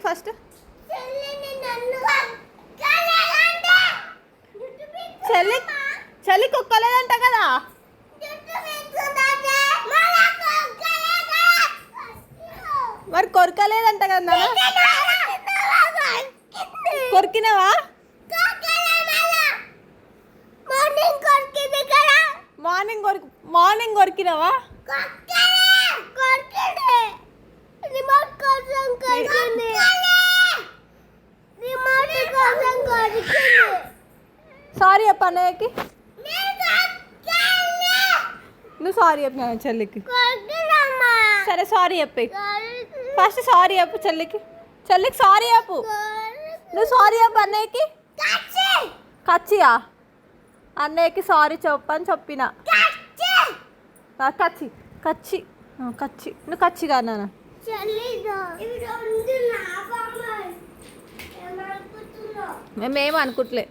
First. చెల్లి చెల్లి కుక్కలేదంట కదా. మరి కొరకలేదంట కదా. కొరికినావా? మార్నింగ్ కొరికినావా? సారీ చెప్పు అన్నయ్యకి. నువ్వు సారీ చెప్పు నా చెల్లికి. సరే సారీ చెప్పి ఫస్ట్. సారీ చెప్పు చెల్లికి. చెల్లికి సారీ చెప్పు. నువ్వు సారీ చెప్పు అన్నయ్యకి. కచ్చియా? అన్నయ్యకి సారీ చెప్పని చెప్పిన. కచ్చి కచ్చి కచ్చి. నువ్వు కచ్చిగా అన్నానా? మేమేం అనుకుంటలే.